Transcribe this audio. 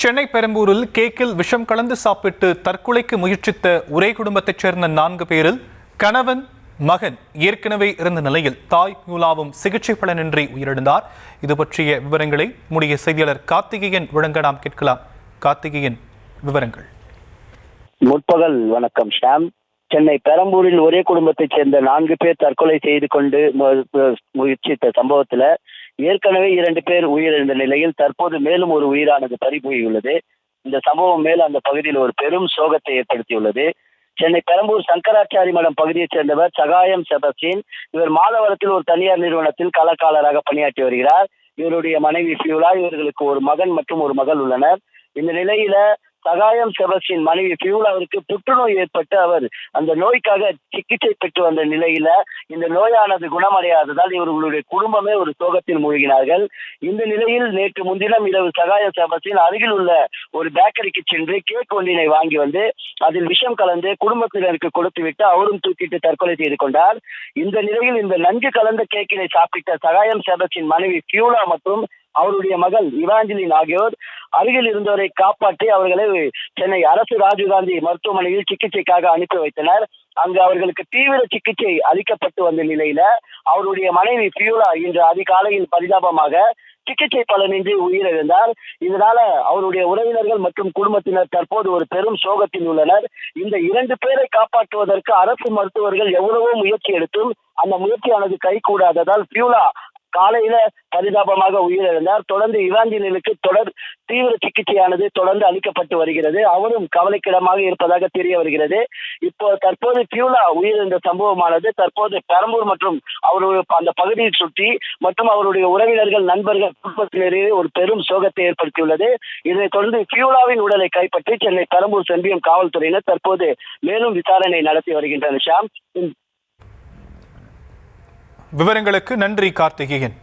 சென்னை பெரம்பூரில் கேக்கில் விஷம் கலந்து சாப்பிட்டு தற்கொலைக்கு முயற்சித்த ஒரே குடும்பத்தைச் சேர்ந்த 4 பேரில் கணவன், மகன் ஏற்கனவே இருந்த நிலையில் தாய் பியூலாவும் சிகிச்சை பலனின்றி உயிரிழந்தார். இது பற்றிய விவரங்களை நம்முடைய செய்தியாளர் கார்த்திகேயன் வழங்க நாம் கேட்கலாம். கார்த்திகேயன், விவரங்கள். முற்பகல் வணக்கம் ஷாம். சென்னை பெரம்பூரில் ஒரே குடும்பத்தைச் சேர்ந்த 4 பேர் தற்கொலை செய்து கொண்டு முயற்சித்த சம்பவத்துல ஏற்கனவே 2 பேர் உயிரிழந்த நிலையில் தற்போது மேலும் ஒரு உயிரானது பறிபோயுள்ளது. இந்த சம்பவம் மேல் அந்த பகுதியில் ஒரு பெரும் சோகத்தை ஏற்படுத்தியுள்ளது. சென்னை பெரம்பூர் சங்கராச்சாரி மடம் பகுதியைச் சேர்ந்தவர் சகாயம் செபஸ்டின். இவர் மாதவரத்தில் ஒரு தனியார் நிறுவனத்தில் களக்காரராக பணியாற்றி வருகிறார். இவருடைய மனைவி பியூலா, இவர்களுக்கு ஒரு மகன் மற்றும் ஒரு மகள் உள்ளனர். இந்த நிலையில சகாயம் செபஸ்டின் மனைவி பியூலாவிற்கு புற்றுநோய் ஏற்பட்டு அவர் அந்த நோய்க்காக சிகிச்சை பெற்று வந்த நிலையில இந்த நோயானது குணமடையாததால் இவர்களுடைய குடும்பமே ஒரு சோகத்தில் மூழ்கினார்கள். இந்த நிலையில் நேற்று முன்தினம் இரவு சகாயம் செபஸ்டின் அருகில் உள்ள ஒரு பேக்கரிக்கு சென்று கேக் ஒன்றினை வாங்கி வந்து அதில் விஷம் கலந்து குடும்பத்தினருக்கு கொடுத்துவிட்டு அவரும் தூக்கிட்டு தற்கொலை செய்து கொண்டார். இந்த நிலையில் இந்த நன்கு கலந்த கேக்கினை சாப்பிட்ட சகாயம் செபஸ்டின் மனைவி பியூலா மற்றும் அவருடைய மகள் இவாஞ்சலின் ஆகியோர் அருகில் இருந்தவரை காப்பாற்றி அவர்களை சென்னை அரசு ராஜீவ்காந்தி மருத்துவமனையில் சிகிச்சைக்காக அனுப்பி வைத்தனர். அங்கு அவர்களுக்கு தீவிர சிகிச்சை அளிக்கப்பட்டு வந்த நிலையில அவருடைய மனைவி பியூலா இன்று அதிகாலையில் பரிதாபமாக சிகிச்சை பலனின்றி உயிரிழந்தார். இதனால அவருடைய உறவினர்கள் மற்றும் குடும்பத்தினர் தற்போது ஒரு பெரும் சோகத்தில் உள்ளனர். இந்த 2 பேரை காப்பாற்றுவதற்கு அரசு மருத்துவர்கள் எவ்வளவோ முயற்சி எடுத்தும் அந்த முயற்சியானது கைகூடாததால் பியூலா காலையில பரிதாபமாக உயிரிழந்தார். தொடர்ந்து இவாஞ்சலினுக்கு தீவிர சிகிச்சையானது தொடர்ந்து அளிக்கப்பட்டு வருகிறது. அவரும் கவலைக்கிடமாக இருப்பதாக தெரிய வருகிறது. தற்போது பியூலா உயிரிழந்த சம்பவமானது தற்போது பெரம்பூர் மற்றும் அவருடைய அந்த பகுதியை சுற்றி மற்றும் அவருடைய உறவினர்கள், நண்பர்கள், குடும்பத்தினரே ஒரு பெரும் சோகத்தை ஏற்படுத்தியுள்ளது. இதனைத் தொடர்ந்து பியூலாவின் உடலை கைப்பற்றி சென்னை பெரம்பூர் செம்பியம் காவல்துறையினர் தற்போது மேலும் விசாரணை நடத்தி வருகின்றனர். ஷாம், விவரங்களுக்கு நன்றி கார்த்திகேயன்.